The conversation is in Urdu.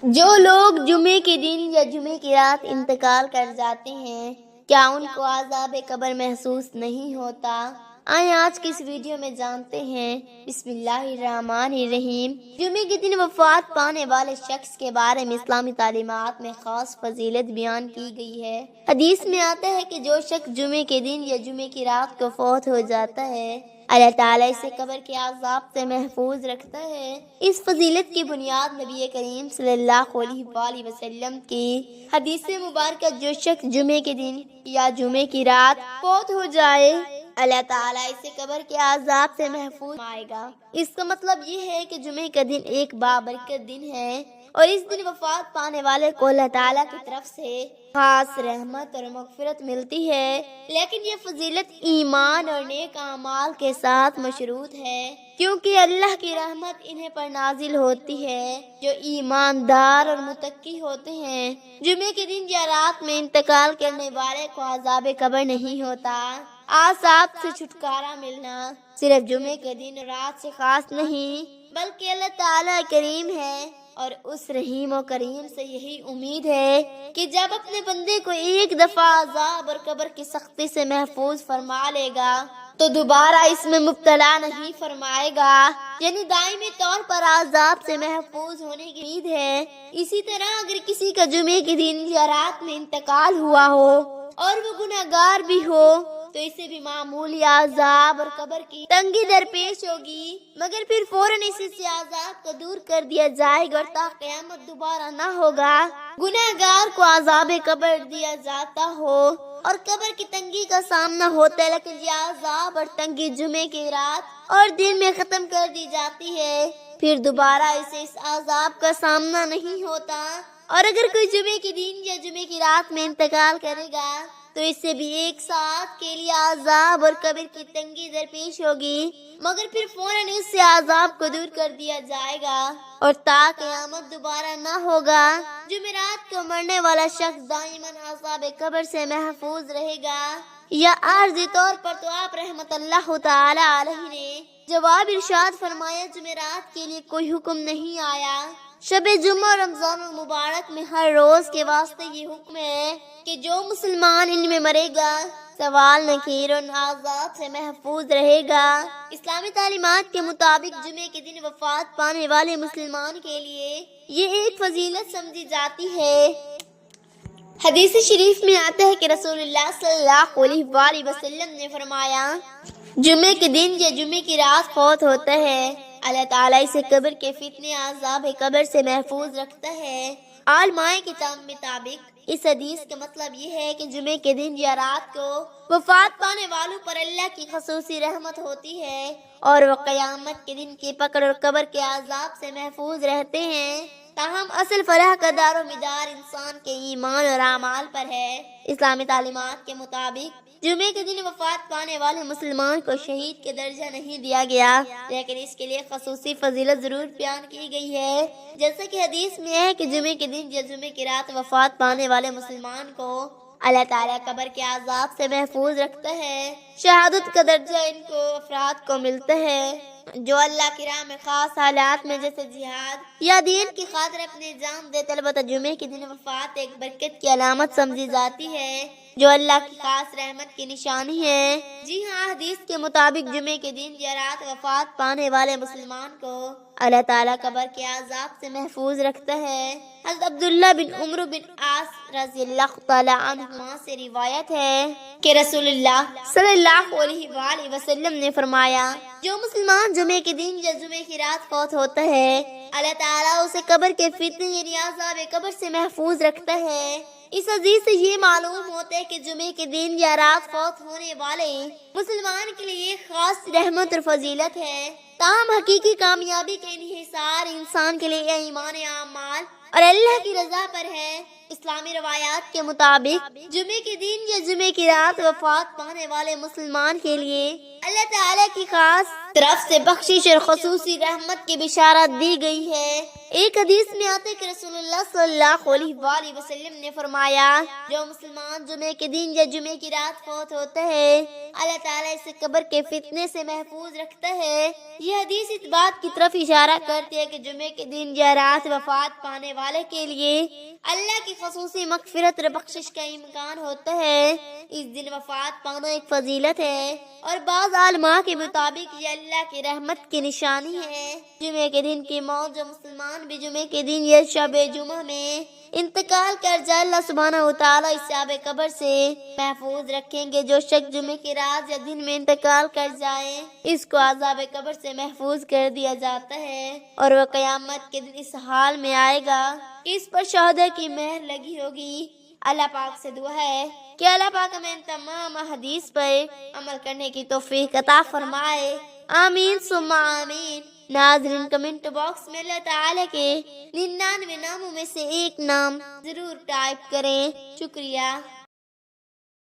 جو لوگ جمعے کے دن یا جمعے کی رات انتقال کر جاتے ہیں، کیا ان کو عذاب قبر محسوس نہیں ہوتا؟ آئیں آج کی اس ویڈیو میں جانتے ہیں۔ بسم اللہ الرحمن الرحیم۔ جمعے کے دن وفات پانے والے شخص کے بارے میں اسلامی تعلیمات میں خاص فضیلت بیان کی گئی ہے۔ حدیث میں آتا ہے کہ جو شخص جمعے کے دن یا جمعے کی رات کو فوت ہو جاتا ہے، اللہ تعالیٰ اسے قبر کے عذاب سے محفوظ رکھتا ہے۔ اس فضیلت کی بنیاد نبی کریم صلی اللہ علیہ وآلہ وسلم کی حدیث مبارکہ جو شخص جمعے کے دن یا جمعے کی رات فوت ہو جائے، اللہ تعالیٰ اسے قبر کے عذاب سے محفوظ فرمائے گا۔ اس کا مطلب یہ ہے کہ جمعے کا دن ایک بابرکت دن ہے اور اس دن وفات پانے والے کو اللہ تعالیٰ کی طرف سے خاص رحمت اور مغفرت ملتی ہے۔ لیکن یہ فضیلت ایمان اور نیک اعمال کے ساتھ مشروط ہے، کیونکہ اللہ کی رحمت انہیں پر نازل ہوتی ہے جو ایماندار اور متقی ہوتے ہیں۔ جمعے کے دن یا رات میں انتقال کرنے والے کو عذاب قبر نہیں ہوتا۔ عذاب سے چھٹکارا ملنا صرف جمعے کے دن اور رات سے خاص نہیں، بلکہ اللہ تعالیٰ کریم ہے اور اس رحیم و کریم سے یہی امید ہے کہ جب اپنے بندے کو ایک دفعہ عذاب اور قبر کی سختی سے محفوظ فرما لے گا تو دوبارہ اس میں مبتلا نہیں فرمائے گا، یعنی دائمی طور پر عذاب سے محفوظ ہونے کی امید ہے۔ اسی طرح اگر کسی کا جمعے کے دن یا رات میں انتقال ہوا ہو اور وہ گناہگار بھی ہو تو اسے بھی معمولی عذاب اور قبر کی تنگی درپیش ہوگی، مگر پھر فوراً اسے سے عذاب کو دور کر دیا جائے گا اور تا قیامت دوبارہ نہ ہوگا۔ گناہگار کو عذاب قبر دیا جاتا ہو اور قبر کی تنگی کا سامنا ہوتا ہے، لیکن یہ عذاب اور تنگی جمعے کی رات اور دن میں ختم کر دی جاتی ہے، پھر دوبارہ اسے اس عذاب کا سامنا نہیں ہوتا۔ اور اگر کوئی جمعے کے دن یا جمعے کی رات میں انتقال کرے گا تو اس سے بھی ایک ساتھ کے لیے عذاب اور قبر کی تنگی درپیش ہوگی، مگر پھر فوراً اس سے عذاب کو دور کر دیا جائے گا اور تا قیامت دوبارہ نہ ہوگا۔ جمعرات کو مرنے والا شخص دائماً عذاب قبر سے محفوظ رہے گا، یا عارضی طور پر تو آپ رحمت اللہ تعالی علیہ نے جواب ارشاد فرمایا، جمعرات کے لیے کوئی حکم نہیں آیا۔ شب جمعہ اور رمضان المبارک میں ہر روز کے واسطے یہ حکم ہے کہ جو مسلمان ان میں مرے گا سوال نکیر اور عذاب سے محفوظ رہے گا۔ اسلامی تعلیمات کے مطابق جمعے کے دن وفات پانے والے مسلمان کے لیے یہ ایک فضیلت سمجھی جاتی ہے۔ حدیث شریف میں آتا ہے کہ رسول اللہ صلی اللہ علیہ وآلہ وسلم نے فرمایا، جمعے کے دن یا جمعے کی رات فوت ہوتا ہے، اللہ تعالیٰ اسے قبر کے فتنے عذاب قبر سے محفوظ رکھتا ہے۔ علماء کتاب مطابق اس حدیث کا مطلب یہ ہے کہ جمعے کے دن یا رات کو وفات پانے والوں پر اللہ کی خصوصی رحمت ہوتی ہے اور وہ قیامت کے دن کی پکڑ اور قبر کے عذاب سے محفوظ رہتے ہیں۔ تاہم اصل فلاح کا دار و مدار انسان کے ایمان اور اعمال پر ہے۔ اسلامی تعلیمات کے مطابق جمعے کے دن وفات پانے والے مسلمان کو شہید کے درجہ نہیں دیا گیا، لیکن اس کے لیے خصوصی فضیلت ضرور بیان کی گئی ہے، جیسا کہ حدیث میں ہے کہ جمعے کے دن یا جمعے کی رات وفات پانے والے مسلمان کو اللہ تعالیٰ قبر کے عذاب سے محفوظ رکھتا ہے۔ شہادت کا درجہ ان کو افراد کو ملتا ہے جو اللہ کی راہ میں خاص حالات میں جیسے جہاد یا دین کی خاطر اپنے جان دیتے، البتہ جمعے کے دن وفات ایک برکت کی علامت سمجھی جاتی ہے جو اللہ کی خاص رحمت کی نشانی ہے۔ جی ہاں، حدیث کے مطابق جمعے کے دن یا رات وفات پانے والے مسلمان کو اللہ تعالیٰ قبر کے عذاب سے محفوظ رکھتا ہے۔ حضرت عبداللہ بن عمرو بن عاص رضی اللہ تعالیٰ عنہما سے روایت ہے کہ رسول اللہ صلی اللہ علیہ وآلہ وسلم نے فرمایا، جو مسلمان جمعے کے دن یا جمعے کی رات فوت ہوتا ہے اللہ تعالیٰ اسے قبر کے فتنے یعنی عذاب قبر سے محفوظ رکھتا ہے۔ اس حدیث سے یہ معلوم ہوتا ہے کہ جمعے کے دن یا رات فوت ہونے والے مسلمان کے لیے خاص رحمت اور فضیلت ہے۔ تاہم حقیقی کامیابی کا انحصار انسان کے لیے ایمان اعمال اور اللہ کی رضا پر ہے۔ اسلامی روایات کے مطابق جمعے کے دن یا جمعے کی رات وفات پانے والے مسلمان کے لیے اللہ تعالیٰ کی خاص طرف سے بخشش اور خصوصی رحمت کی بشارت دی گئی ہے۔ ایک حدیث میں آتا ہے کہ رسول اللہ صلی اللہ علیہ وآلہ وسلم نے فرمایا، جو مسلمان جمعے کے دن یا جمعے کی رات فوت ہوتا ہے، اللہ تعالیٰ اسے قبر کے فتنے سے محفوظ رکھتا ہے۔ یہ حدیث اس بات کی طرف اشارہ کرتی ہے کہ جمعے کے دن یا رات وفات پانے والے کے لیے اللہ کی خصوصی مغفرت اور بخشش کا امکان ہوتا ہے۔ اس دن وفات پانا ایک فضیلت ہے اور بعض علماء کے مطابق یہ اللہ کی رحمت کی نشانی ہے۔ جمعے کے دن کی موت، جو مسلمان بھی جمعے کے دن یا شب جمعہ میں انتقال کر جائے، اللہ سبحانہ وتعالیٰ اس عذاب قبر سے محفوظ رکھیں گے۔ جو شخص جمعے کی رات یا دن میں انتقال کر جائے، اس کو عذاب قبر سے محفوظ کر دیا جاتا ہے اور وہ قیامت کے دن اس حال میں آئے گا کہ اس پر شہداء کی مہر لگی ہوگی۔ اللہ پاک سے دعا ہے کہ اللہ پاک ہمیں ان تمام حدیث پر عمل کرنے کی توفیق عطا فرمائے، آمین ثم آمین۔ ناظرین، کمنٹ باکس میں اللہ تعالیٰ کے 99 ناموں میں سے ایک نام ضرور ٹائپ کریں۔ شکریہ۔